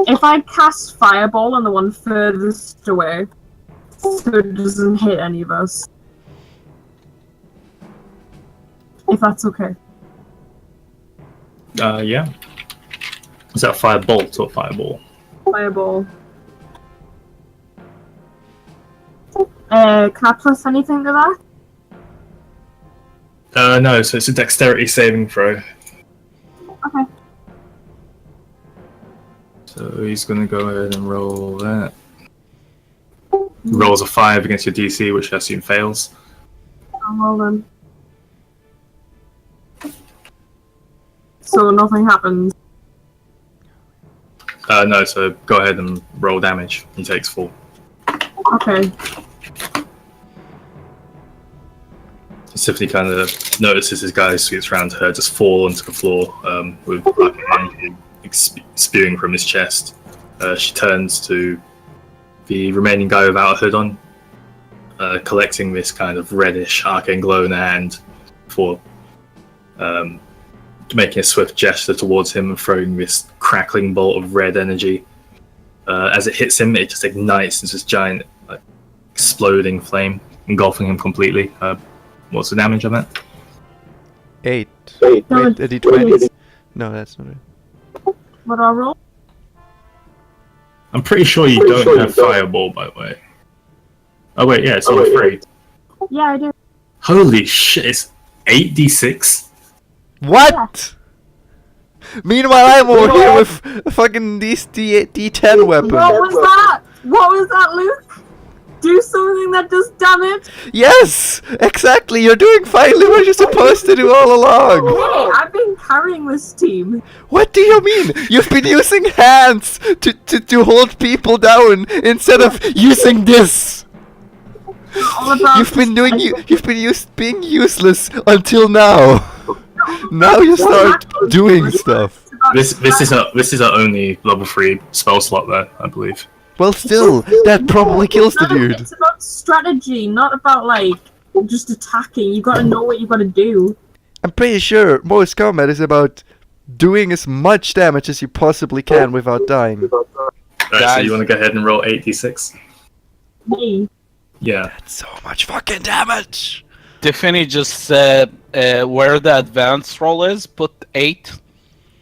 If I cast Fireball on the one furthest away, so it doesn't hit any of us. If that's okay. Yeah. Is that Firebolt or Fireball? Fireball. Can I plus anything to that? No, so it's a dexterity saving throw. Okay. So he's gonna go ahead and roll that. He rolls a 5 against your DC, which I assume fails. I'll roll them. So nothing happens. No, so go ahead and roll damage. He takes 4. Okay. Tiffany kind of notices his guy scoots around to her, just fall onto the floor with like energy spewing from his chest. She turns to the remaining guy without a hood on, collecting this kind of reddish arcane glow in her hand before making a swift gesture towards him and throwing this crackling bolt of red energy. As it hits him, it just ignites into this giant exploding flame, engulfing him completely. What's the damage on that? 8. Wait, a d20? No, that's not it. What do I roll? I'm pretty sure you don't have Fireball, by the way. Oh wait, yeah, it's only 3. Yeah, I do. Holy shit, it's 8d6? What? Meanwhile, I'm over here with fucking these D10 weapons. What was that? What was that, Luke? Do something that does damage? Yes! Exactly! You're doing finally what you're supposed to do all along! Hey, I've been carrying this team. What do you mean? You've been using hands to hold people down instead of using this! You've been being useless until now. Now you start doing stuff. This is our only level 3 spell slot there, I believe. Well, still, that probably kills the dude. It's about strategy, not about like just attacking. You gotta know what you gotta do. I'm pretty sure most combat is about doing as much damage as you possibly can without dying. Alright, so you want to go ahead and roll 8d6? Me. Yeah. That's so much fucking damage! Tiffany just said where the advanced roll is, put 8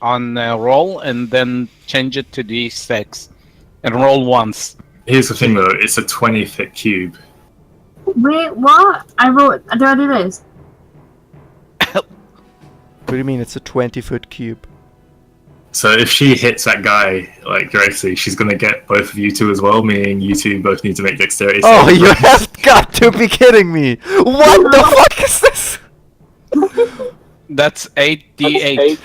on roll, and then change it to d6. And roll once. Here's the thing though, it's a 20-foot cube. Wait, what? I wrote. Did I do this? What do you mean it's a 20-foot cube? So if she hits that guy like directly, she's gonna get both of you two as well, meaning you two both need to make dexterity. Oh, you have got to be kidding me! What the fuck is this? That's 8d8.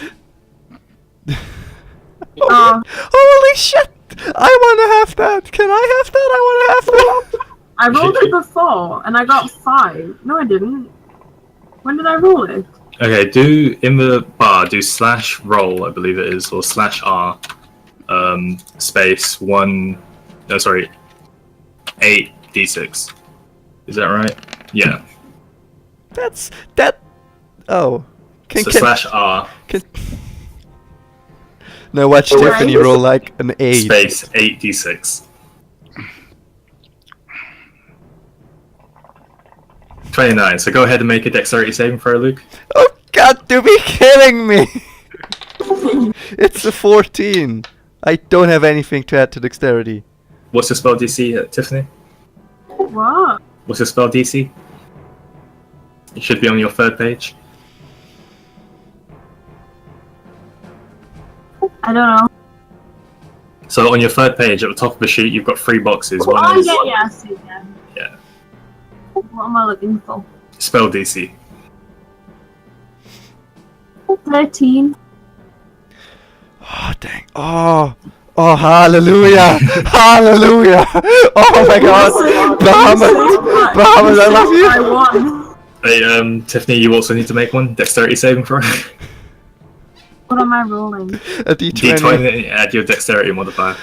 Holy shit! I wanna have that! Can I have that? I wanna have that! I rolled it before and I got 5. No, I didn't. When did I roll it? Okay, do in the bar, do slash roll, I believe it is, or slash R, space 8d6. Is that right? Yeah. Oh. Slash R. Now watch Tiffany roll like an 8. Space 8d6. 29, so go ahead and make a dexterity saving throw, Luke. Oh, got to be kidding me! It's a 14. I don't have anything to add to dexterity. What's your spell DC, Tiffany? What? What's your spell DC? It should be on your 3rd page. I don't know. So on your 3rd page, at the top of the sheet, you've got 3 boxes. One Oh, is yeah, I see, yeah. Yeah. What am I looking for? Spell DC. 13. Oh, dang. Oh, hallelujah! Hallelujah! Oh my god! Bahamut, I love you! I won. Hey, Tiffany, you also need to make one dexterity saving throw. What am I rolling? A d20. D20, add your dexterity modifier.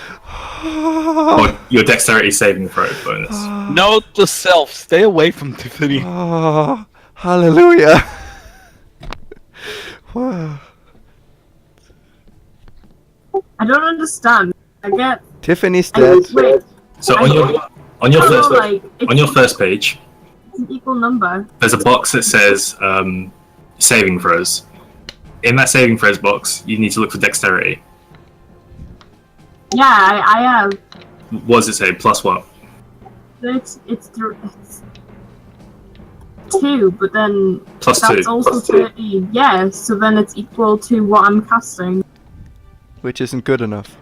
Or your dexterity saving throw bonus. Note to self, stay away from Tiffany. Oh, hallelujah! Wow. I don't understand. I get. Tiffany's Anyways, dead. wait. So I on your first like on your first page, it's an equal number. there's a box that says saving throws. In that saving throws box, you need to look for dexterity. Yeah, I have. What does it say? Plus what? It's 2, but then Plus that's 2. also 30. Yeah, so then it's equal to what I'm casting. Which isn't good enough.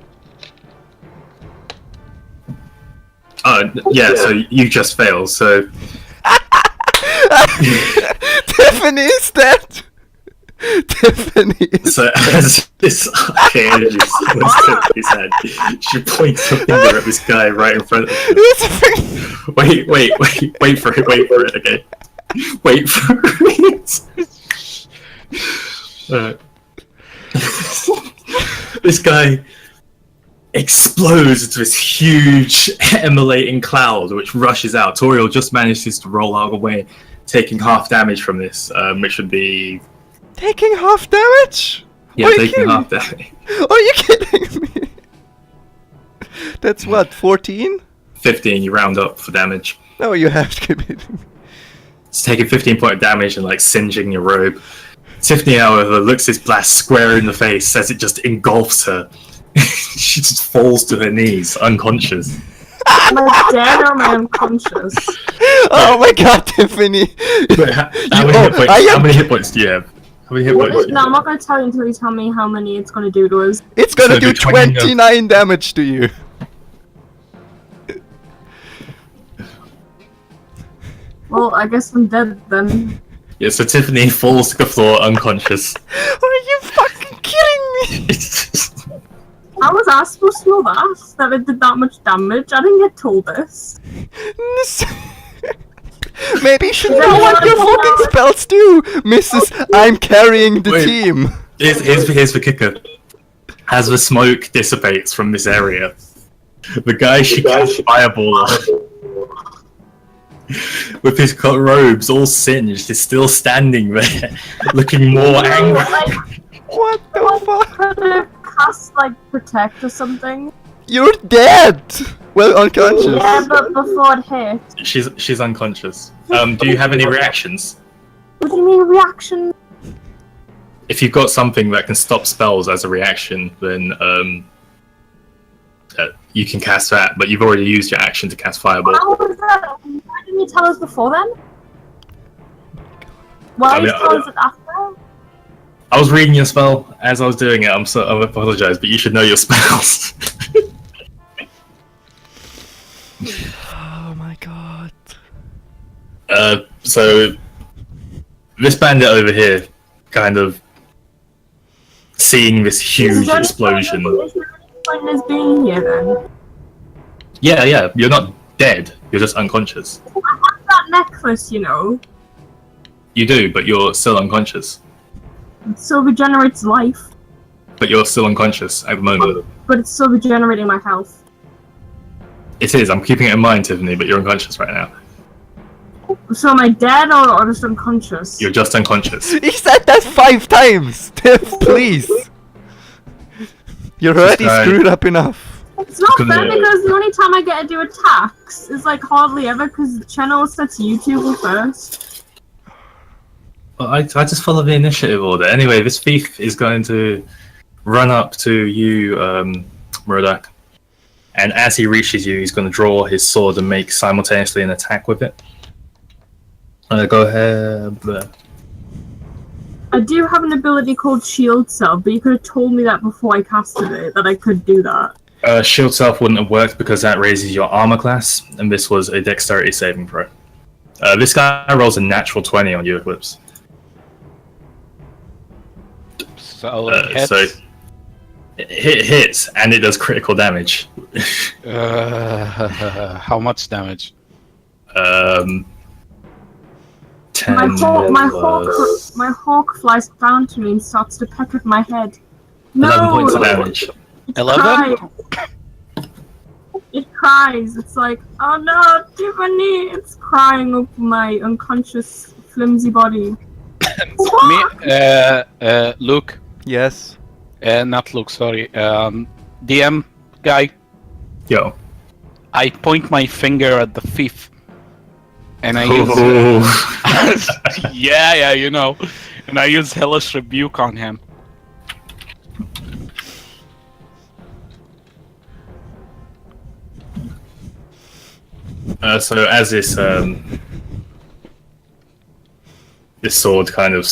Yeah, so you just failed, so... Tiffany is dead! Tiffany is So as this energy was to his head, she points her finger at this guy right in front of her. Wait for it, okay? Wait for it. This guy explodes into this huge emulating cloud which rushes out. Toriel just manages to roll out of the way, taking half damage from this, which would be... taking half damage? Yeah, taking half damage. Are you kidding me? That's what, 14? 15, you round up for damage. No, you have to be kidding me. It's taking 15 point of damage and like singeing your robe. Tiffany, however, looks this blast square in the face as it just engulfs her. She just falls to her knees, unconscious. Am I dead or am I unconscious? Oh my god, Tiffany! Wait, how many hit points do you have? How many hit points do you No, have? I'm not going to tell you until you tell me how many it's going to do to us. It's gonna So do do 20 29 damage to you. Well, I guess I'm dead then. Yeah, so Tiffany falls to the floor unconscious. Are you fucking kidding me? How was I supposed to know that? That it did that much damage? I didn't get told this. Maybe you should know what your fucking spells do, Mrs. I'm carrying the Wait. team. Here's the kicker. As the smoke dissipates from this area, the guy she cast Fireball on, with his robes all singed, is still standing there, looking more angry. What the fuck? Could have cast, like, Protect or something? You're dead! Well, unconscious. Yeah, but before it hit. She's unconscious. Do you have any reactions? What do you mean, reaction? If you've got something that can stop spells as a reaction, then you can cast that, but you've already used your action to cast Fireball. How was that? Why didn't you tell us before then? Why did you tell us it after? I was reading your spell as I was doing it. I apologize, but you should know your spells. Oh my god. So this bandit over here, kind of seeing this huge explosion. Is there any point in us being here then? Yeah, you're not dead. You're just unconscious. I have that necklace, you know. You do, but you're still unconscious. It still regenerates life, But you're still unconscious at the moment. but it's still regenerating my health. It is. I'm keeping it in mind, Tiffany, but you're unconscious right now. So am I dead or just unconscious? You're just unconscious. He said that 5 times! Tiff, please! You're already guy- screwed up enough. It's not Couldn't fair do it. because the only time I get to do attacks is like hardly ever because the channel sets YouTube first. Well, I just follow the initiative order. Anyway, this thief is going to run up to you, Murdoch. And as he reaches you, he's going to draw his sword and make simultaneously an attack with it. Go ahead. I do have an ability called Shield Self, but you could have told me that before I casted it, that I could do that. Shield Self wouldn't have worked because that raises your armor class, and this was a dexterity saving throw. This guy rolls a natural 20 on you, Eclipse. So it hits. So it hits, and it does critical damage. How much damage? 10 My hawk flies down to me and starts to peck at my head. 11 No! points of damage. It's 11? crying. It cries. It's like, oh no, Tiffany! It's crying over my unconscious, flimsy body. Luke. Yes. Not Luke, sorry. DM, guy. Yo. I point my finger at the thief. And I Oh. use... yeah, you know. And I use Hellish Rebuke on him. So as this this sword kind of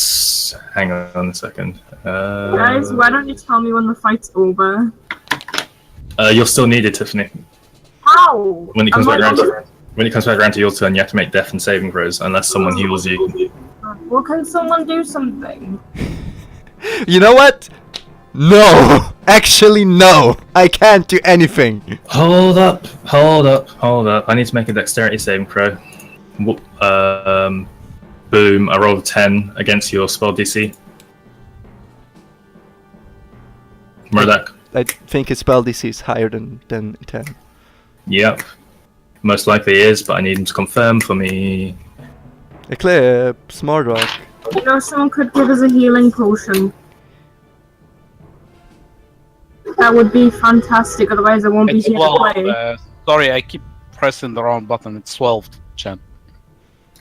hang on a second. Guys, why don't you tell me when the fight's over? You'll still need it, Tiffany. How? When it comes back around to your turn, you have to make death and saving throws unless someone heals you. Well, can someone do something? You know what? No! Actually, no! I can't do anything! Hold up. I need to make a dexterity saving throw. Boom, I rolled a 10 against your spell DC. Murdoch. I think his spell DC is higher than 10. Yep. Most likely is, but I need him to confirm for me. Eclipse, Mordrock. You know, someone could give us a healing potion. That would be fantastic, otherwise I won't be It's here to 12. play. Sorry, I keep pressing the wrong button. It's 12, Chen.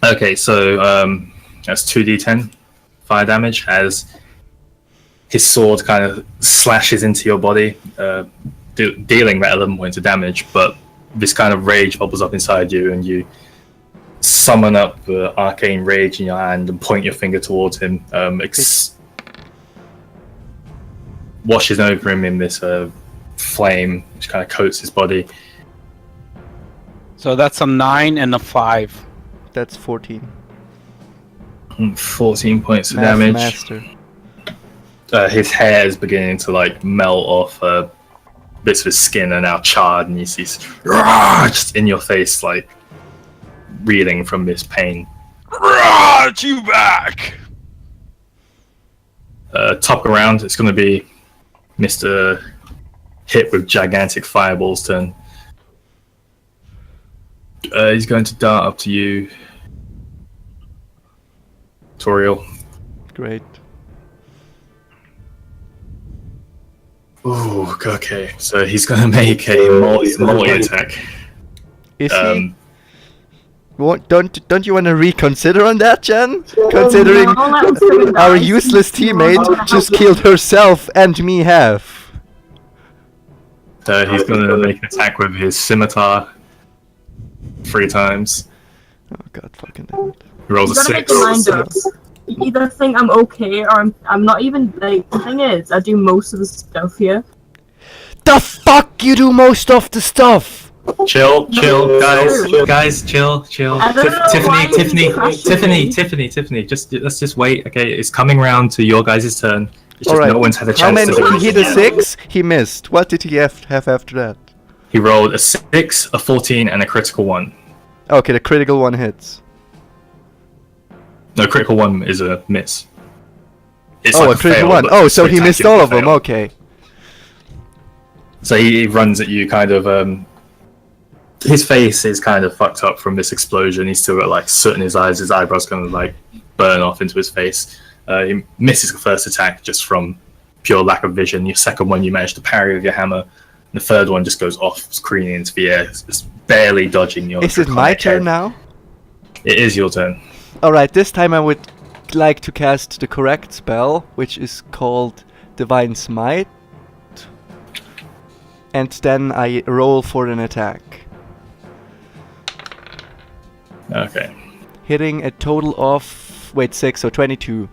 Okay, so that's 2d10 fire damage as his sword kind of slashes into your body, dealing that 11 points of damage, but this kind of rage bubbles up inside you and you summon up the arcane rage in your hand and point your finger towards him, washes over him in this flame which kind of coats his body. So that's a 9 and a 5. That's 14. 14 points of Math damage. Master. His hair is beginning to like melt off. Bits of his skin are now charred, and you see just in your face, like reeling from this pain. You back! Top around, it's going to be Mr. Hit with gigantic fireballs turn. He's going to dart up to you, Toriel. Great. Ooh, okay. So he's going to make a multi attack. Is he? Don't you want to reconsider on that, Jen? Considering No, let us do our that. useless teammate just killed herself and me half. He's going to make an attack with his scimitar 3 times. Oh god, fucking damn it. He rolls You a gotta make 6. your mind up. You either think I'm okay or I'm not even, like, the thing is, I do most of the stuff here. The fuck you do most of the stuff! Chill, guys, chill. I don't know why you crashing me. Tiffany, let's just wait. Okay, it's coming round to your guys' turn. It's just Alright, no one's had a chance how many? to do He hit it. a 6, he missed. What did he have after that? He rolled a 6, a 14, and a critical 1. Okay, the critical one hits. No, critical 1 is a miss. It's Oh, like a critical fail, one. but Oh, so he missed all of them, fail. okay. So he runs at you kind of, his face is kind of fucked up from this explosion. He's still got like soot in his eyes. His eyebrows kind of like burn off into his face. He misses the first attack just from pure lack of vision. Your second one you manage to parry with your hammer. The third one just goes off screening into the air. It's barely dodging your... Is it my draconic turn head. now? It is your turn. Alright, this time I would like to cast the correct spell, which is called Divine Smite. And then I roll for an attack. Okay. Hitting a total of... wait, 6, so 22.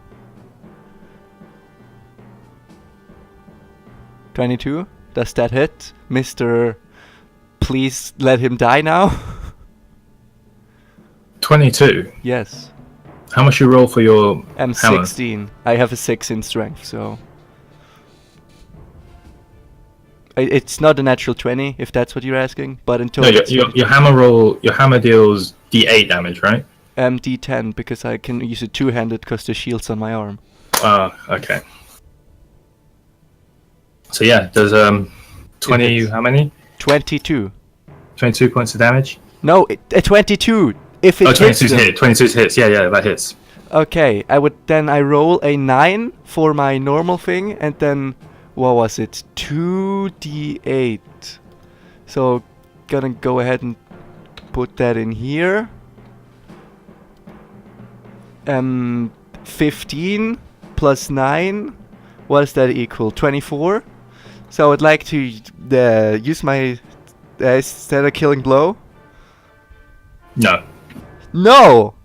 22? Does that hit? Mr. Please let him die now? 22. Yes. How much you roll for your I'm hammer? 16. I have a 6 in strength, so... It's not a natural 20, if that's what you're asking, but in No, total it's your hammer deals D8 damage, right? D10, because I can use it two-handed because the shield's on my arm. Okay. So yeah, there's 20, hits. how many? 22. 22 points of damage? No, a 22! If it Oh, hits 22's them. hit. 22's hits. Yeah, that hits. Okay, I roll a 9 for my normal thing, and then, what was it? 2d8. So, gonna go ahead and put that in here. 15 plus 9. What does that equal? 24. So I would like to use my instead of killing blow. No. No.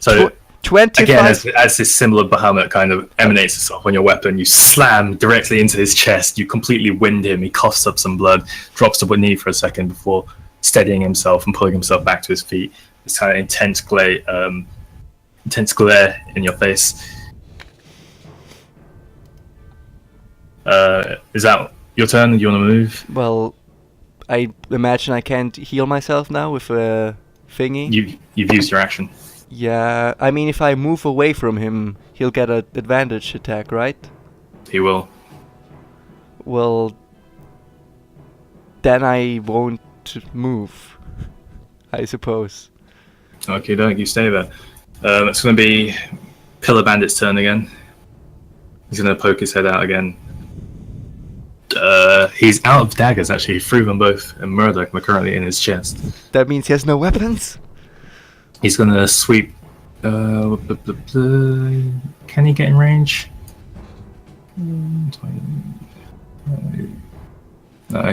So 25. again, as this symbol of Bahamut kind of emanates itself on your weapon, you slam directly into his chest. You completely wind him. He coughs up some blood, drops to one knee for a second before steadying himself and pulling himself back to his feet. This kind of intense glare in your face. Is that your turn? Do you want to move? Well, I imagine I can't heal myself now with a thingy. You've used your action. Yeah, I mean, if I move away from him, he'll get an advantage attack, right? He will. Well, then I won't move, I suppose. Okay, don't you stay there. It's going to be Pillar Bandit's turn again. He's going to poke his head out again. He's out of daggers, actually. He threw them both, and Murdoch are currently in his chest. That means he has no weapons? He's going to sweep. Can he get in range?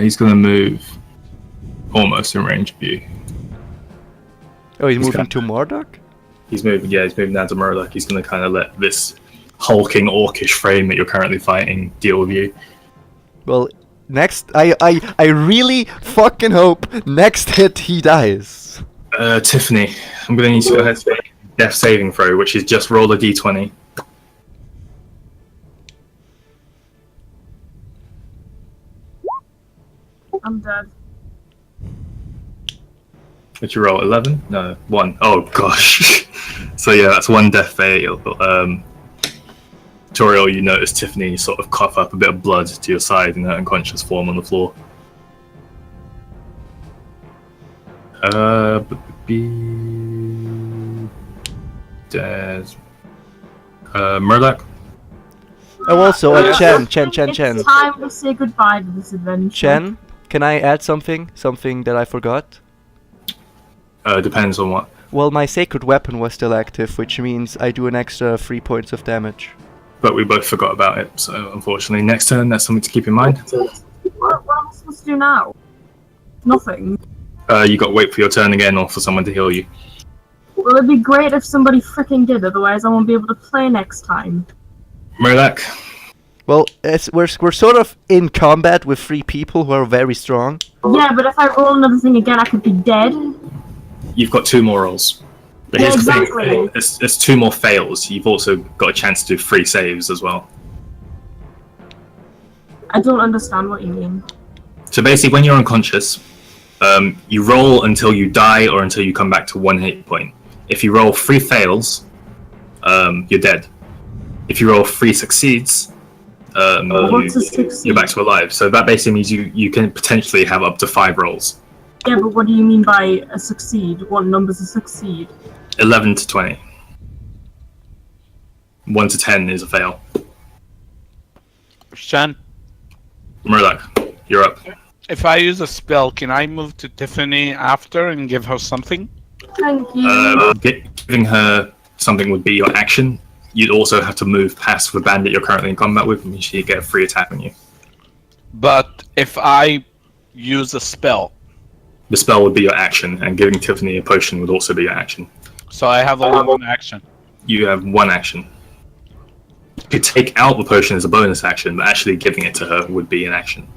He's going to move almost in range of you. Oh, he's moving to Murdoch? He's moving down to Murdoch. He's going to kind of let this hulking orcish frame that you're currently fighting deal with you. Well, next, I really fucking hope next hit he dies. Tiffany, I'm going to need to go ahead and make a death saving throw, which is just roll a d20. I'm dead. Did you roll 11? No, 1. Oh gosh. So yeah, that's one death fail. Toriel, you notice Tiffany sort of cough up a bit of blood to your side in her unconscious form on the floor. Dead. Murdoch? Oh, also, Chen. It's time to say goodbye to this adventure. Chen, can I add something? Something that I forgot? Depends on what. Well, my sacred weapon was still active, which means I do an extra 3 points of damage. But we both forgot about it, so unfortunately, next turn, that's something to keep in mind. What am I supposed to do now? Nothing. You got to wait for your turn again or for someone to heal you. Well, it'd be great if somebody freaking did, otherwise I won't be able to play next time. Murdoch? Well, we're sort of in combat with 3 people who are very strong. Yeah, but if I roll another thing again, I could be dead. You've got 2 more rolls. But Yeah, here's the exactly. thing, there's 2 more fails. You've also got a chance to do 3 saves as well. I don't understand what you mean. So basically, when you're unconscious, you roll until you die or until you come back to 1 hit point. If you roll 3 fails, you're dead. If you roll 3 succeeds, What's a succeed? you're back to alive. So that basically means you can potentially have up to 5 rolls. Yeah, but what do you mean by a succeed? What number's a succeed? 11 to 20. 1 to 10 is a fail. Shan, Murdoch, you're up. if I use a spell, can I move to Tiffany after and give her something? Thank you. Giving her something would be your action. You'd also have to move past the bandit you're currently in combat with, and she'd get a free attack on you. But if I use a spell, The spell would be your action, and giving Tiffany a potion would also be your action. so I have only one action. You have 1 action. You could take out the potion as a bonus action, but actually giving it to her would be an action.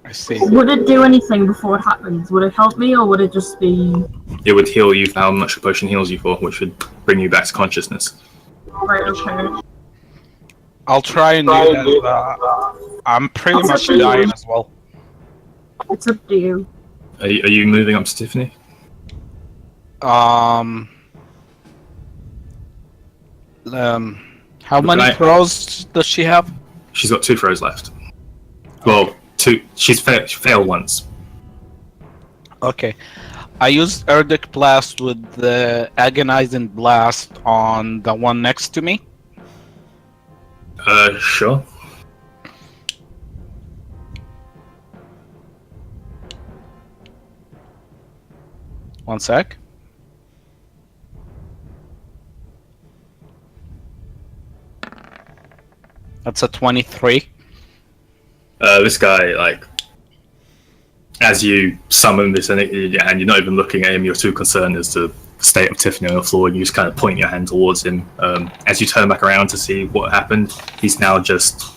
I see. Would it do anything before it happens? Would it help me, or would it just be... It would heal you for how much the potion heals you for, which would bring you back to consciousness. Right, okay. I'll try and do that. I'm pretty much dying as well. It's up to you. Are you moving up to Tiffany? How many Right. throws does she have? She's got 2 throws left. Well, 2. She's failed once. Okay. I used Erdic Blast with the Agonizing Blast on the one next to me. Sure. 1 sec. That's a 23. This guy, like, as you summon this, and you're not even looking at him, you're too concerned as to the state of Tiffany on the floor, and you just kind of point your hand towards him. As you turn back around to see what happened, he's now just,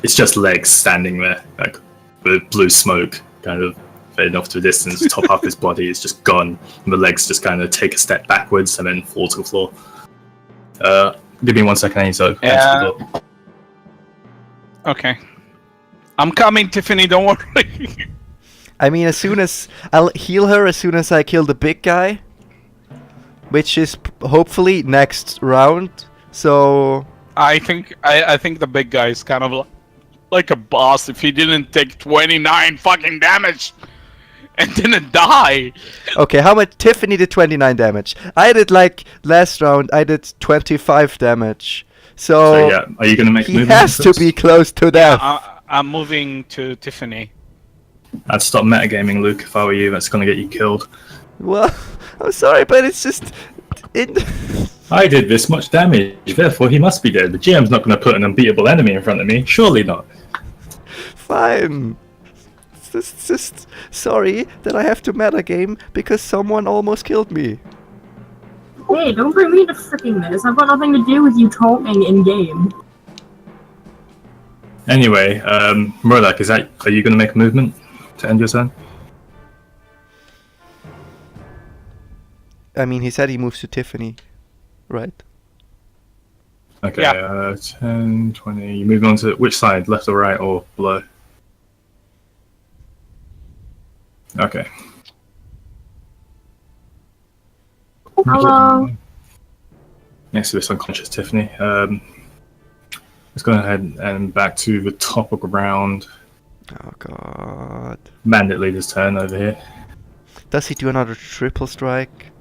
it's just legs standing there, like, with blue smoke kind of fading off to a distance. The top half of his body is just gone, and the legs just kind of take a step backwards and then fall to the floor. Give me 1 second, so Okay. I'm coming, Tiffany, don't worry. I mean, as soon as I'll heal her as soon as I kill the big guy, which is hopefully next round. So I think the big guy is kind of like a boss if he didn't take 29 fucking damage and didn't die. okay, how much? Tiffany did 29 damage. I did, like, last round. I did 25 damage. So yeah, are you gonna make? He has to be close to death. I'm moving to Tiffany. I'd stop metagaming, Luke, if I were you. That's gonna get you killed. Well, I'm sorry, but it's just I did this much damage, therefore he must be dead. The GM's not gonna put an unbeatable enemy in front of me. Surely not. Fine. It's just sorry that I have to metagame because someone almost killed me. Hey, don't bring me to freaking this. I've got nothing to do with you talking in game. Anyway, Murdoch, are you gonna make a movement to end your turn? I mean, he said he moves to Tiffany, right? Okay, Yeah. 10, 20. You move on to which side, left or right or below? Okay. Hello. Next to this unconscious Tiffany. Let's go ahead and back to the top of the round. Oh god. Bandit leader's turn over here. Does he do another triple strike?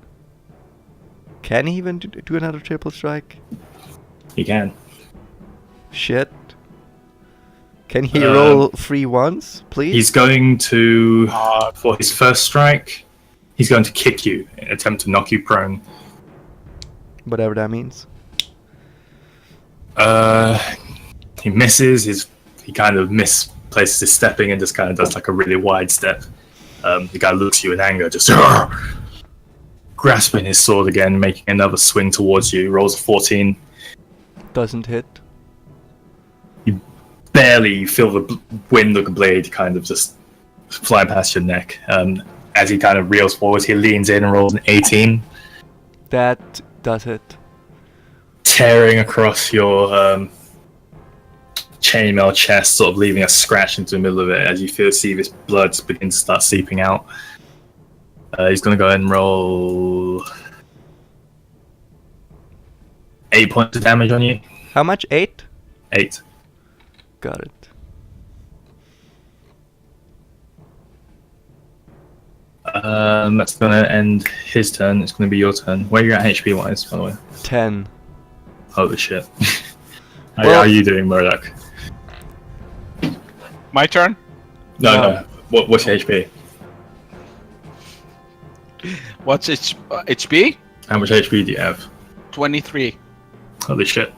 Can he even do another triple strike? He can. Shit. Can he roll 3 ones, please? He's going to, for his first strike, he's going to kick you in an attempt to knock you prone. Whatever that means. He misses. He kind of misplaces his stepping and just kind of does like a really wide step. The guy looks at you in anger, just grasping his sword again, making another swing towards you. Rolls a 14. Doesn't hit. You barely feel the wind of the blade kind of just fly past your neck. As he kind of reels forward, he leans in and rolls an 18. That does hit. Tearing across your chainmail chest, sort of leaving a scratch into the middle of it as you see this blood begin to start seeping out. He's going to go ahead and roll 8 points of damage on you. How much? 8? 8. Got it. That's going to end his turn. It's going to be your turn. Where are you at HP wise, by the way? 10. Holy shit. How Well- are you doing, Murdoch? My turn? No. What's your HP? What's HP? How much HP do you have? 23. Holy shit.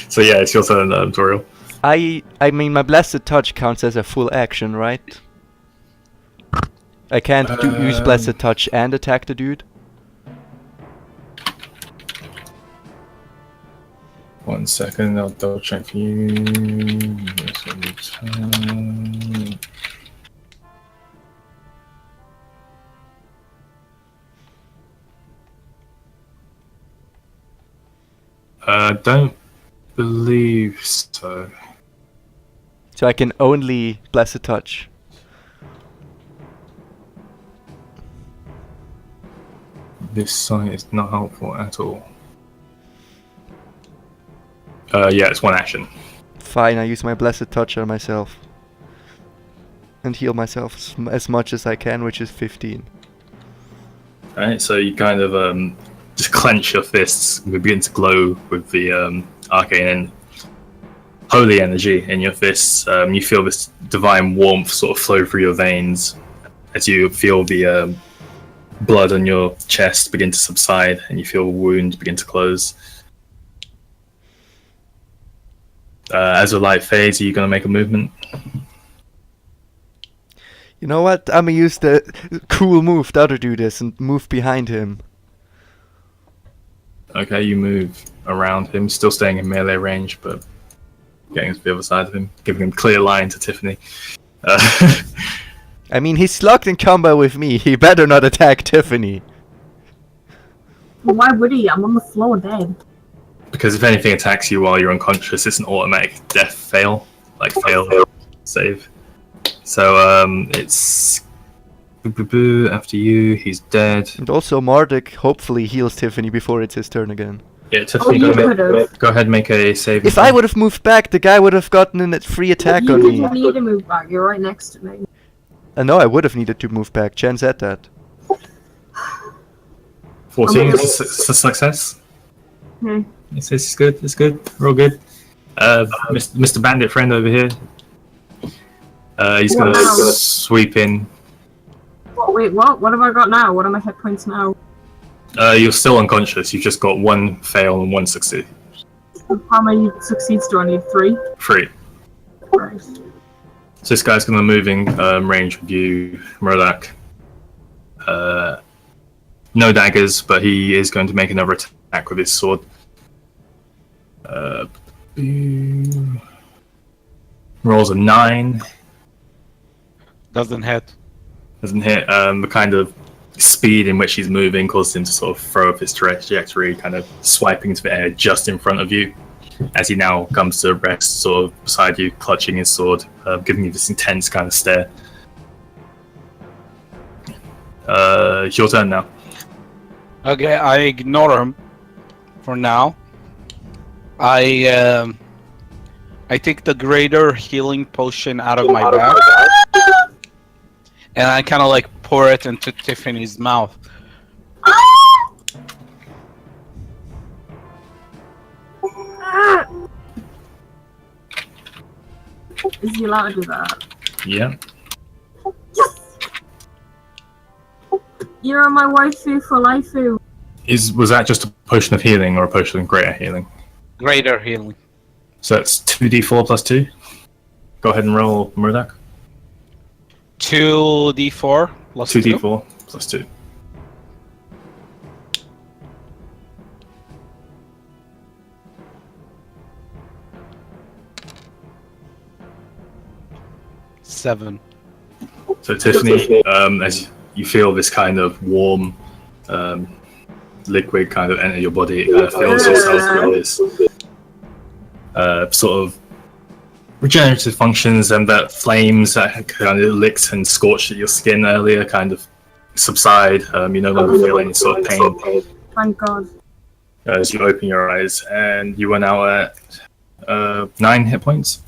So yeah, it's your turn, Toriel. I mean, my Blessed Touch counts as a full action, right? I can't use Blessed Touch and attack the dude? 1 second, I'll double check for you. Yes, I'll return. Don't believe so. So I can only Blessed Touch. This site is not helpful at all. Yeah, it's one action. Fine, I use my Blessed Touch on myself. And heal myself as much as I can, which is 15. Alright, so you kind of just clench your fists and begin to glow with the arcane and holy energy in your fists. You feel this divine warmth sort of flow through your veins as you feel the blood on your chest begin to subside, and you feel a wound begin to close. As the light fades, are you going to make a movement? You know what? I'm gonna use the cool move the other dude is and move behind him. Okay, you move around him, still staying in melee range, but getting to the other side of him, giving him clear line to Tiffany. I mean, he's locked in combat with me. He better not attack Tiffany. Well, why would he? I'm on the floor dead. Because if anything attacks you while you're unconscious, it's an automatic death fail, like fail save. So it's after you. He's dead. And also, Marduk hopefully heals Tiffany before it's his turn again. Yeah, Tiffany, you go ahead and make a save. If I would have moved back, the guy would have gotten a free attack You on me. didn't need to move back. You're right next to me. No, I would have needed to move back. Chen said that. 14 is a success. Hmm. It's good. It's good. We're all good. Mr. Bandit friend over here. He's gonna Wow. sweep in. Wait, what? What have I got now? What are my hit points now? You're still unconscious. You've just got one fail and one succeed. How many succeeds do I need? 3? 3. Right. So this guy's gonna move in range with you, Murdoch. No daggers, but he is going to make another attack with his sword. Rolls a 9. Doesn't hit. Doesn't hit. The kind of speed in which he's moving causes him to sort of throw up his trajectory, kind of swiping to the air just in front of you, as he now comes to rest sort of beside you, clutching his sword, giving you this intense kind of stare. It's your turn now. Okay, I ignore him for now. I take the greater healing potion out of my bag, and I kind of like pour it into Tiffany's mouth. Is he allowed to do that? Yeah. You're my waifu for life. Was that just a potion of healing or a potion of greater healing? Greater healing. So that's 2d4 plus 2. Go ahead and roll, Murdoch. 2d4 plus 2d4 plus 2. Seven. So Tiffany, as you feel this kind of warm liquid kind of enter your body, fills yourself with this sort of regenerative functions, and that flames that kind of licked and scorched at your skin earlier kind of subside. You no longer feel any sort of pain Thank God. as you open your eyes, and you are now at 9 hit points.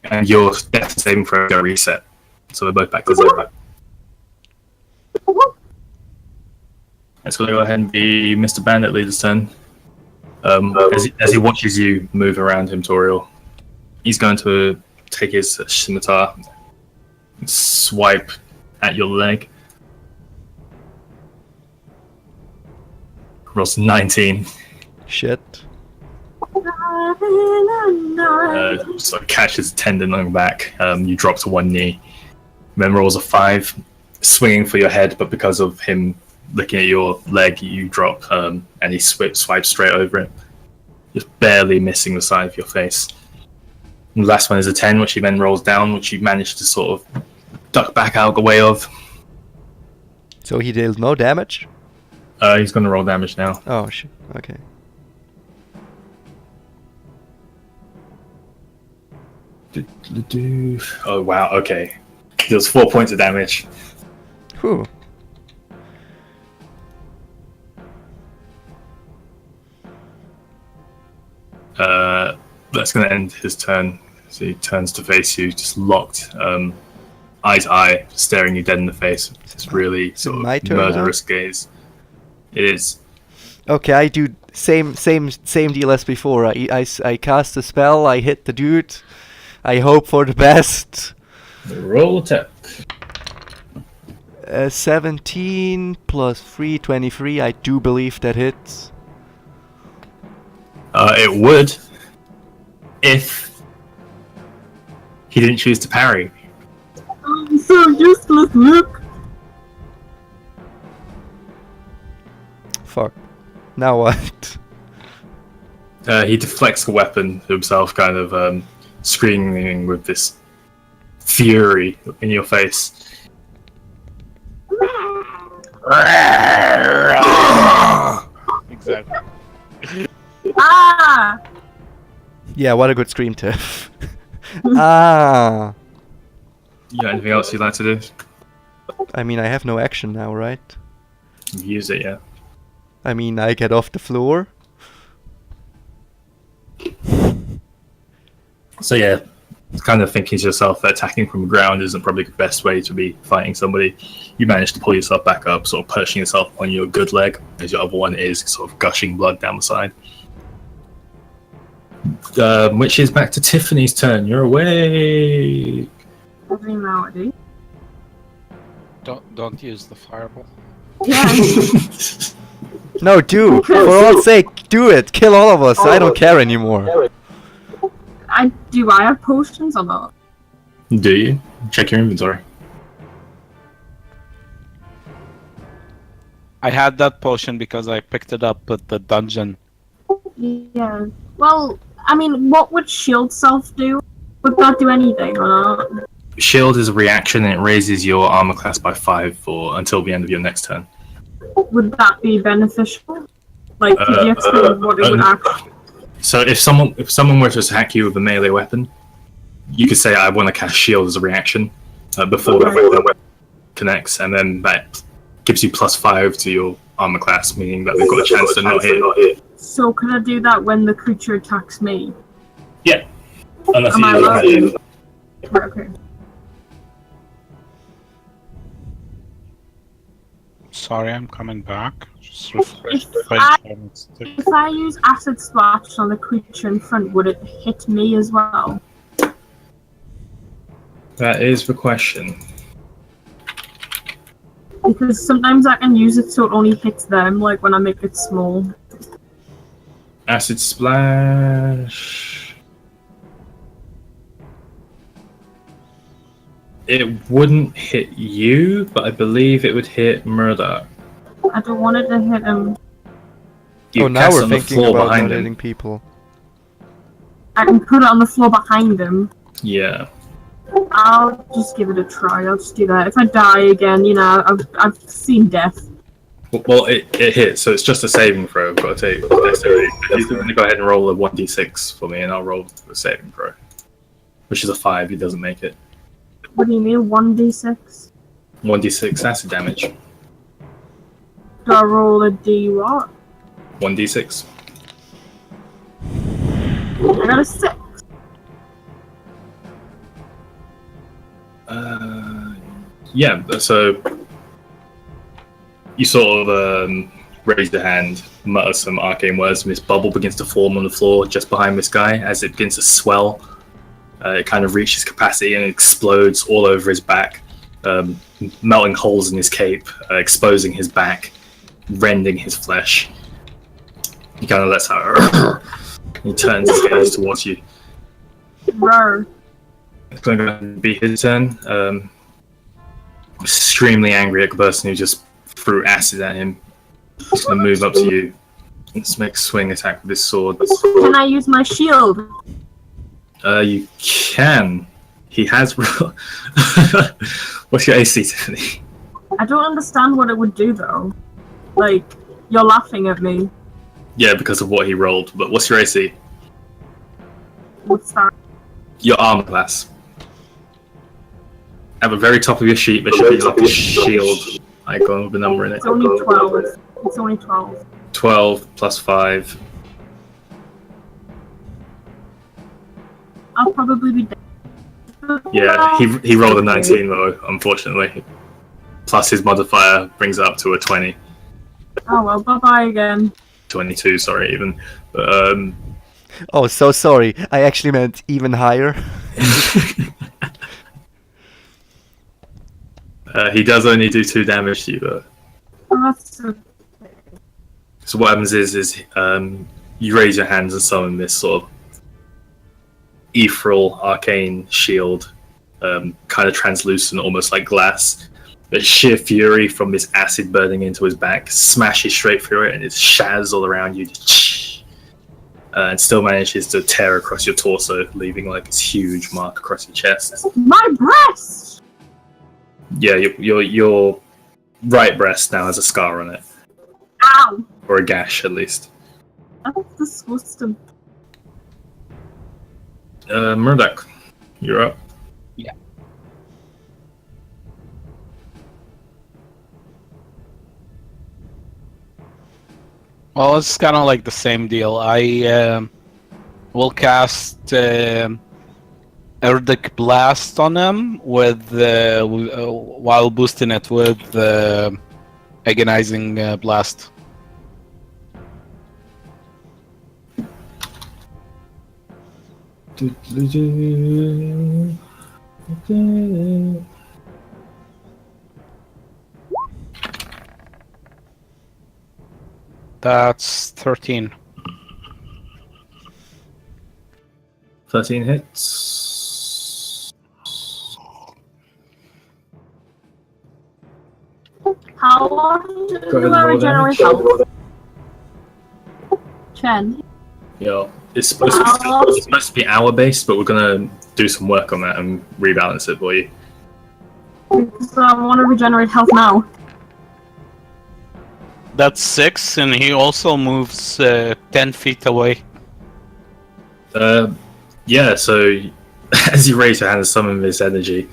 And your death saving throw got reset. So we're both back to 0. It's going to go ahead and be Mr. Bandit Leader's turn. As he watches you move around him, Toriel, he's going to take his scimitar and swipe at your leg. Rolls 19. Shit. So catches a tendon on your back. You drop to one knee. Then rolls a 5, swinging for your head, but because of him looking at your leg, you drop, and he swipes straight over it, just barely missing the side of your face. And the last one is a 10, which he then rolls down, which you manage to sort of duck back out the way of. So he deals no damage? He's going to roll damage now. Oh, shit. Okay. Oh wow, okay. Deals 4 points of damage. Whew. That's going to end his turn. So he turns to face you, just locked, eye to eye, staring you dead in the face. It's this really sort my of turn murderous gaze. It is. Okay, I do same deal as before. I cast a spell, I hit the dude, I hope for the best. Roll attack. 17 plus 3, 23. I do believe that hits. It would, if he didn't choose to parry. I'm so useless, Luke. Fuck. Now what? He deflects the weapon himself, kind of screaming with this fury in your face. Exactly. Ah! Yeah, what a good scream, Tiff. Ah. You got anything else you'd like to do? I mean, I have no action now, right? You've used it, yeah. I mean, I get off the floor. So yeah, kind of thinking to yourself that attacking from the ground isn't probably the best way to be fighting somebody. You manage to pull yourself back up, sort of perching yourself on your good leg, as your other one is sort of gushing blood down the side. Which is back to Tiffany's turn. You're awake. Every melody. Don't use the fireball. Yeah. No, do! For all sake, do it! Kill all of us! I don't care anymore. Do I have potions or not? Do you? Check your inventory. I had that potion because I picked it up at the dungeon. Yeah. Well, I mean, what would shield self do? Would that do anything or not? Shield is a reaction and it raises your armor class by 5 until the end of your next turn. Would that be beneficial? Like, could you explain what it would actually... So if someone were to attack you with a melee weapon, you could say I want to cast shield as a reaction before that weapon connects, and then that gives you +5 to your armor class, meaning that they've got a chance to not hit. So can I do that when the creature attacks me? Yeah. Unless Am I you allowed? Right, okay. Sorry, I'm coming back. Just refresh the page. If I use acid splash on the creature in front, would it hit me as well? That is the question. Because sometimes I can use it so it only hits them, like when I make it small. Acid splash. It wouldn't hit you, but I believe it would hit Murdoch. I don't want it to hit him. You now cast we're on the thinking floor about behind not him. hitting people. I can put it on the floor behind him. Yeah. I'll just give it a try. I'll just do that. If I die again, you know, I've seen death. Well, it hits, so it's just a saving throw. I've got to take dexterity. He's going to go ahead and roll a 1d6 for me, and I'll roll a saving throw, which is a 5. He doesn't make it. What do you mean, 1d6? 1d6 acid damage. Do I roll a d what? 1d6. I got a 6. Yeah, so you sort of raise your hand, mutter some arcane words, and this bubble begins to form on the floor just behind this guy. As it begins to swell, it kind of reaches capacity and explodes all over his back, melting holes in his cape, exposing his back, rending his flesh. He kind of lets out. He turns his gaze towards you. Roar. It's going to be his turn. Extremely angry at the person who just threw acid at him. He's going to move up to you. Let's make a swing attack with his sword. Can I use my shield? You can. He has. What's your AC, Tiffany? I don't understand what it would do though. Like, you're laughing at me. Yeah, because of what he rolled. But what's your AC? What's that? Your armor class. At the very top of your sheet, there should be like a shield icon with a number in it. It's only 12. It's only 12. 12 plus 5. I'll probably be dead. Yeah, he rolled a 19 though, unfortunately. Plus his modifier brings it up to a 20. Oh well, bye-bye again. 22, sorry, even. But, Oh, so sorry. I actually meant even higher. He does only do 2 damage to you, though. Oh, that's okay. So what happens is you raise your hands and summon this sort of ethereal arcane shield, kind of translucent, almost like glass. But sheer fury from this acid burning into his back smashes straight through it, and it shatters all around you, and still manages to tear across your torso, leaving like this huge mark across your chest. My breast! Yeah, your right breast now has a scar on it, Ow! or a gash at least. That's disgusting. Murdoch, you're up. Yeah. Well, it's kind of like the same deal. I will cast Erdic Blast on him with while boosting it with Agonizing Blast. That's 13. 13 hits. How often do Go ahead and I roll regenerate damage. health? Chen. Yeah, it's supposed to be hour based, but we're gonna do some work on that and rebalance it for you. Because I want to regenerate health now. That's 6, and he also moves 10 feet away. Yeah, so as you raise your hand and summon this energy,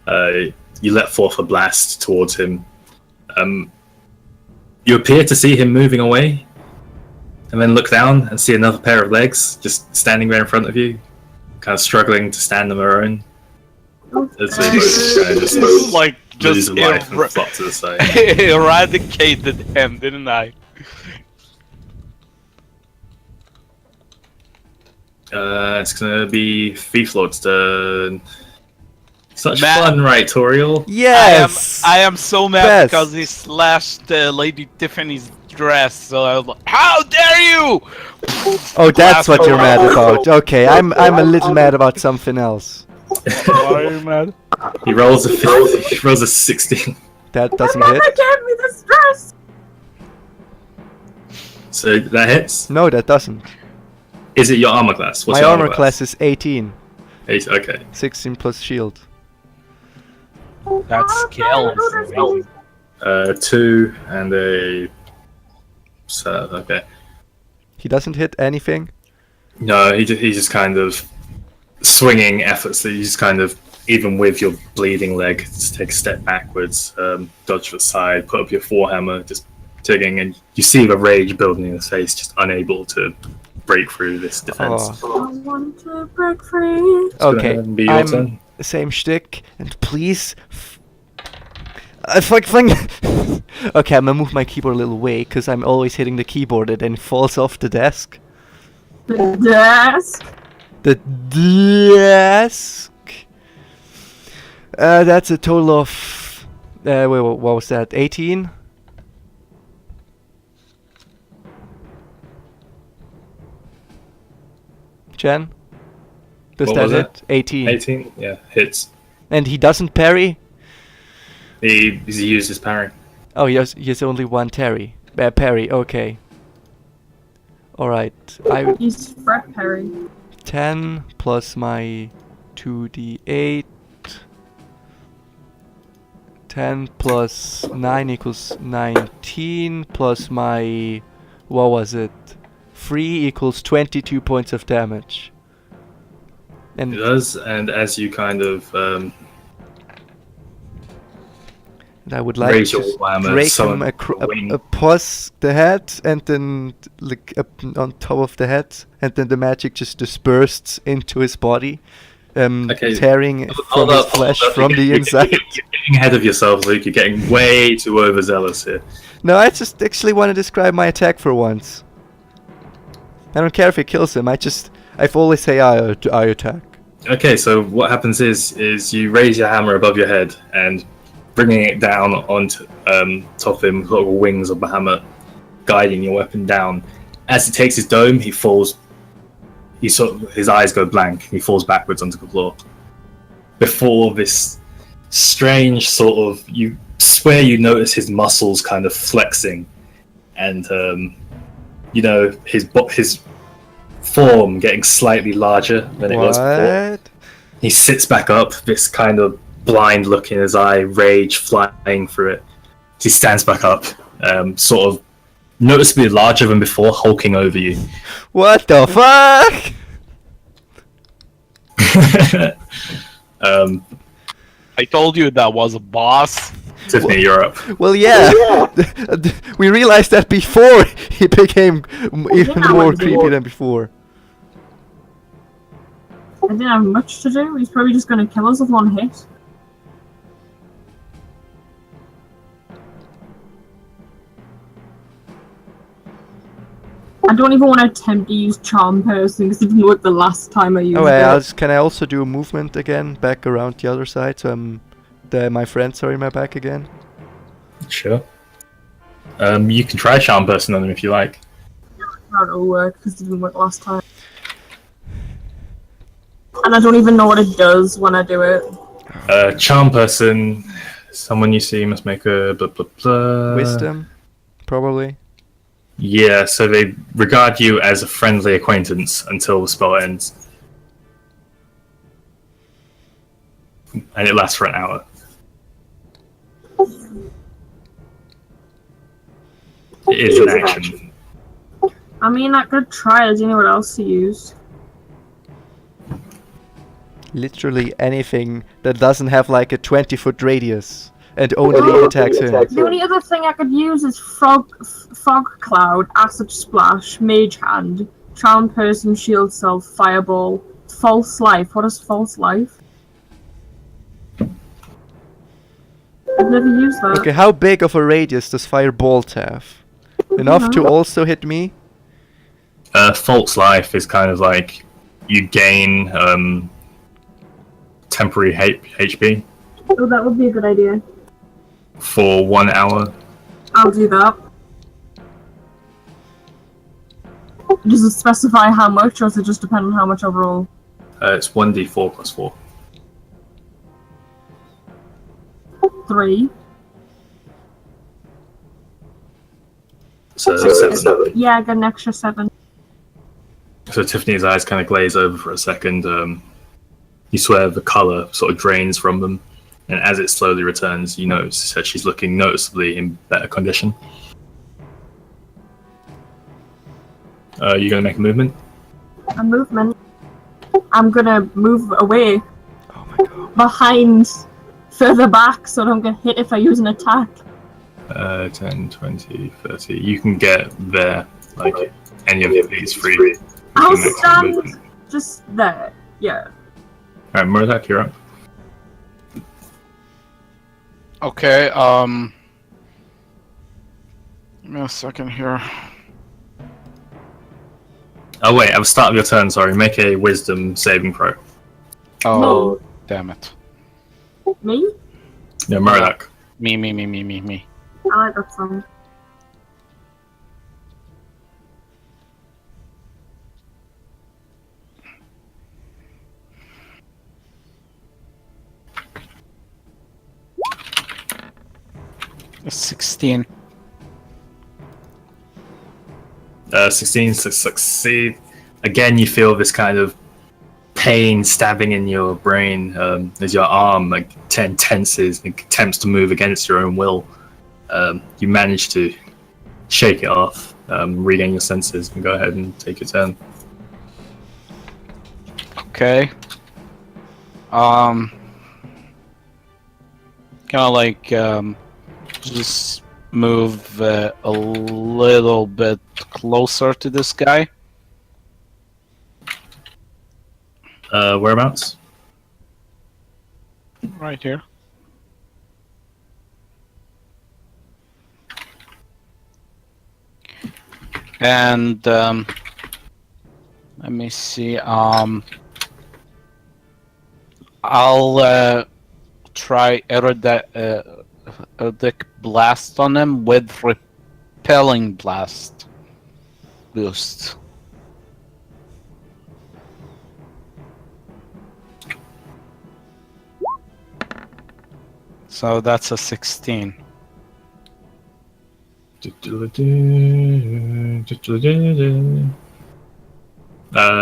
you let forth a blast towards him. You appear to see him moving away, and then look down and see another pair of legs just standing there in front of you, kind of struggling to stand on their own. As they just Like, lose just a life and flop to the side. eradicated him, didn't I? It's gonna be Thief Lord's turn. Such Matt- fun, right, Toriel? Yes! I am so mad Best. because he slashed Lady Tiffany's dress. So I was like, "How dare you!" Oh, that's what you're mad Blast. about. Okay, I'm a little mad about something else. Why are you mad? He rolls a 16. That My doesn't mother hit. gave me this dress! So that hits. No, that doesn't. Is it your armor class? What's My your armor class is 18. 8, okay. 16 plus shield. That's kills. 2 and a. So okay. He doesn't hit anything. No, he's just kind of swinging efforts that you just kind of, even with your bleeding leg, just take a step backwards, dodge to the side, put up your forehammer, just digging, and you see the rage building in his face, just unable to break through this defense. Oh. I want to break free. It's gonna Okay, be your turn. the same shtick, and please. Fuck. Okay, I'm gonna move my keyboard a little way, because I'm always hitting the keyboard and then it falls off the desk. The desk. The desk. That's a total of. Wait, what was that? 18? Jen? Does What that was hit? 18. 18? Yeah, hits. And he doesn't parry? He used his parry. Oh, he has only one parry. Parry, okay. Alright, I He's Fred Perry. 10 plus my 2d8. 10 plus 9 equals 19 plus my, what was it? 3 equals 22 points of damage. And It does, and as you kind of I would like raise to your hammer, break summon him a wing. across the head, and then like up on top of the head, and then the magic just dispersed into his body, Okay, tearing from Hold his up, flesh hold up. from the You're inside. getting ahead of yourself, Luke. You're getting way too overzealous here. No, I just actually want to describe my attack for once. I don't care if it kills him. I've always say I attack. Okay, so what happens is you raise your hammer above your head, and bringing it down onto top of him with little wings of Bahamut, guiding your weapon down. As he takes his dome, he falls. His eyes go blank. He falls backwards onto the floor. Before this strange sort of, you swear you notice his muscles kind of flexing, and his form getting slightly larger than it was before. He sits back up, this kind of blind look in his eye, rage flying through it. He stands back up, sort of noticeably larger than before, hulking over you. What the fuck? I told you that was a boss. Tiffany, you're up. Well, yeah. We realized that before he became even more creepy than before. I didn't have much to do. He's probably just going to kill us with one hit. I don't even want to attempt to use Charm Person because it didn't work the last time I used it. Can I also do a movement again, back around the other side, so my friends are in my back again? Sure. You can try Charm Person on them if you like. That'll work because it didn't work last time. And I don't even know what it does when I do it. Charm Person, someone you see must make a blah blah blah. Wisdom, probably. Yeah, so they regard you as a friendly acquaintance until the spell ends. And it lasts for an hour. It is an action. I mean, I could try it. Do you know what else to use? Literally anything that doesn't have like a 20-foot radius and only attacks him. The only other thing I could use is Fog Cloud, Acid Splash, Mage Hand, Charm Person, Shield Self, Fireball, False Life. What is False Life? I've never used that. Okay, how big of a radius does Firebolt have? Enough to also hit me? False Life is kind of like you gain temporary HP. Oh, that would be a good idea. For 1 hour. I'll do that. Does it specify how much, or does it just depend on how much I roll? It's 1d4 plus 4. 3. So 7. Yeah, I got an extra 7. So Tiffany's eyes kind of glaze over for a second. You swear the colour sort of drains from them. And as it slowly returns, you notice that she's looking noticeably in better condition. You gonna make a movement? A movement? I'm gonna move away. Oh my god. Behind, further back, so I don't get hit if I use an attack. 10, 20, 30. You can get there, like any of these three. I'll stand just there. Yeah. Alright, Murdoch, you're up. Okay, give me a second here. Oh wait, at the start of your turn, sorry, make a wisdom saving throw. Oh, No. damn it. Me? No, Murdoch. Me. I like that song. It's 16. 16 to succeed. Again, you feel this kind of pain stabbing in your brain as your arm tenses and attempts to move against your own will. You manage to shake it off, regain your senses, and go ahead and take your turn. Okay. Kind of like just move a little bit closer to this guy. Whereabouts? Right here. And let me see. I'll try Electric blast on him with repelling blast boost. So that's a 16.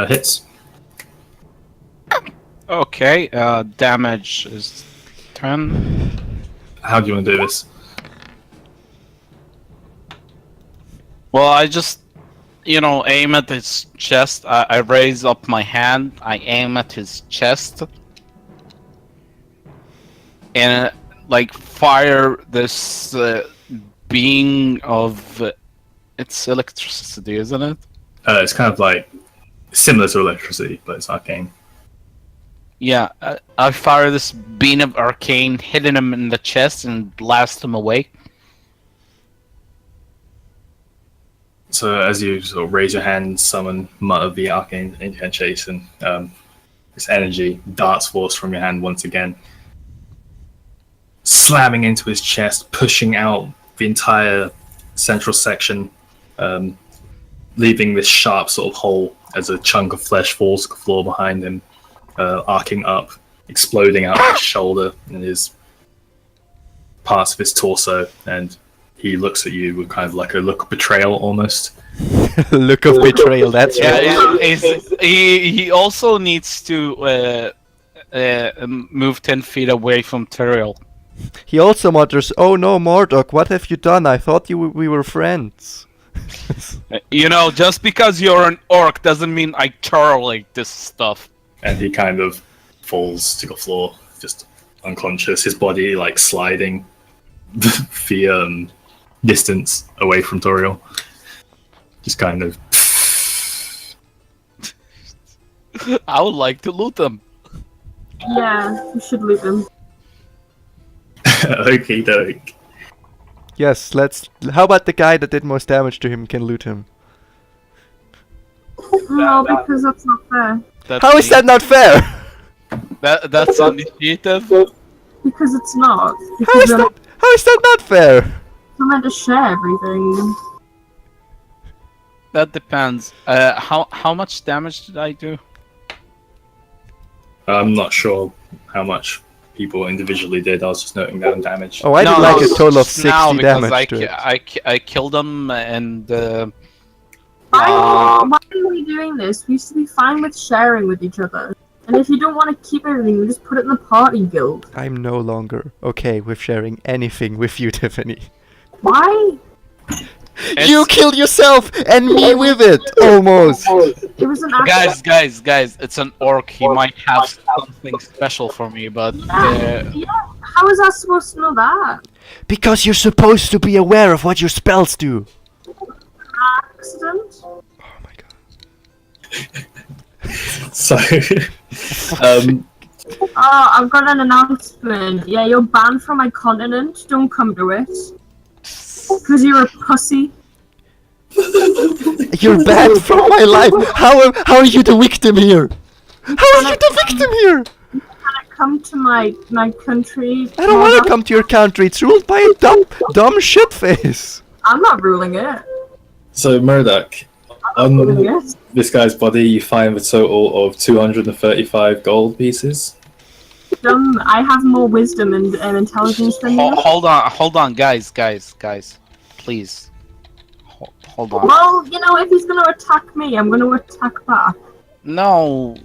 Hits. Okay, damage is 10. How do you want to do this? Well, I just, aim at his chest. I raise up my hand. I aim at his chest. And, fire this being of... it's electricity, isn't it? It's kind of like similar to electricity, but it's arcane. Yeah, I fire this beam of arcane, hitting him in the chest and blast him away. So as you sort of raise your hand and summon Mutt of the Arcane Incantation, this energy darts forth from your hand once again, slamming into his chest, pushing out the entire central section, leaving this sharp sort of hole as a chunk of flesh falls to the floor behind him, arcing up, exploding out of his shoulder and his parts of his torso, and he looks at you with kind of like a look of betrayal almost. Look of betrayal, that's right. He also needs to move 10 feet away from Tyrael. He also mutters, "Oh no, Mordok, what have you done? I thought we were friends." Just because you're an orc doesn't mean I tolerate this stuff. And he kind of falls to the floor, just unconscious, his body like sliding the distance away from Toriel. Just kind of... I would like to loot them. Yeah, we should loot them. Okie doke. Yes, how about the guy that did most damage to him can loot him? No, because that's not fair. How is that not fair? That's initiative? Because it's not. How is that not fair? We're meant to share everything. That depends. How much damage did I do? I'm not sure how much people individually did. I was just noting down damage. Oh, I did like a total of 60 now damage to it. I killed them and... Why are we doing this? We used to be fine with sharing with each other. And if you don't want to keep everything, you just put it in the party guild. I'm no longer okay with sharing anything with you, Tiffany. Why? You killed yourself and me with it, almost. It was an accident. Guys, it's an orc. He might have something special for me, but... Yeah. How is I supposed to know that? Because you're supposed to be aware of what your spells do. Accident? Oh my god. So, I've got an announcement. Yeah, you're banned from my continent. Don't come to it. Because you're a pussy. You're banned from my life. How are you the victim here? How are you the victim here? Can I come to my country? I don't want to come to your country. It's ruled by a dumb shitface. I'm not ruling it. So Murdoch, on ruling it. this guy's body, you find a total of 235 gold pieces. I have more wisdom and intelligence than you. Hold on, guys, please. Hold on. Well, if he's going to attack me, I'm going to attack back. No,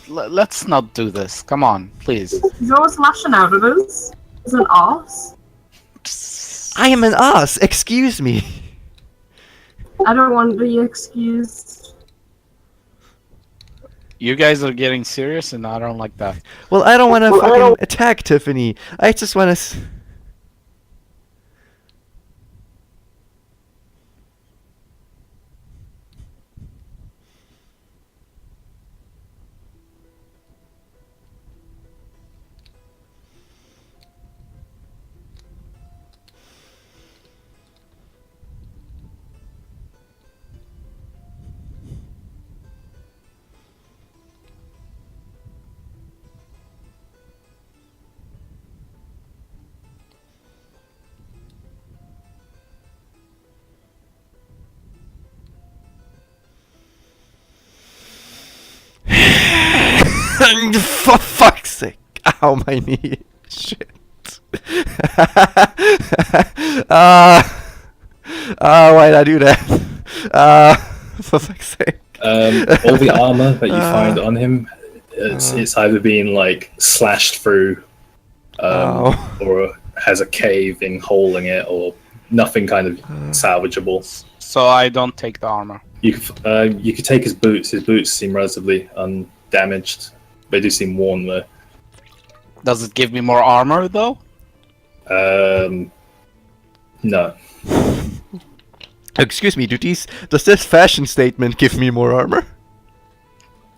let's not do this. Come on, please. He's always lashing out at us. He's an arse. I am an ass. Excuse me. I don't want to be excused. You guys are getting serious, and I don't like that. Well, I don't want to fucking attack Tiffany. I just want to. For fuck's sake! Ow, my knee. Shit. Why did I do that? For fuck's sake. All the armor that you find on him, it's either been like slashed through, or has a caving hole in it, or nothing kind of salvageable. So I don't take the armor. You could take his boots. His boots seem relatively undamaged. They do seem worn though. Does it give me more armor though? No. Excuse me, does this fashion statement give me more armor?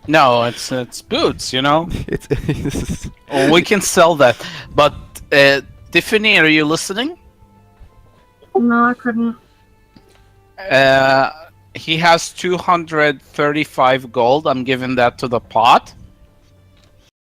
No, it's boots, you know. It's Oh, we can sell that. But Tiffany, are you listening? No, I couldn't. He has 235 gold. I'm giving that to the pot.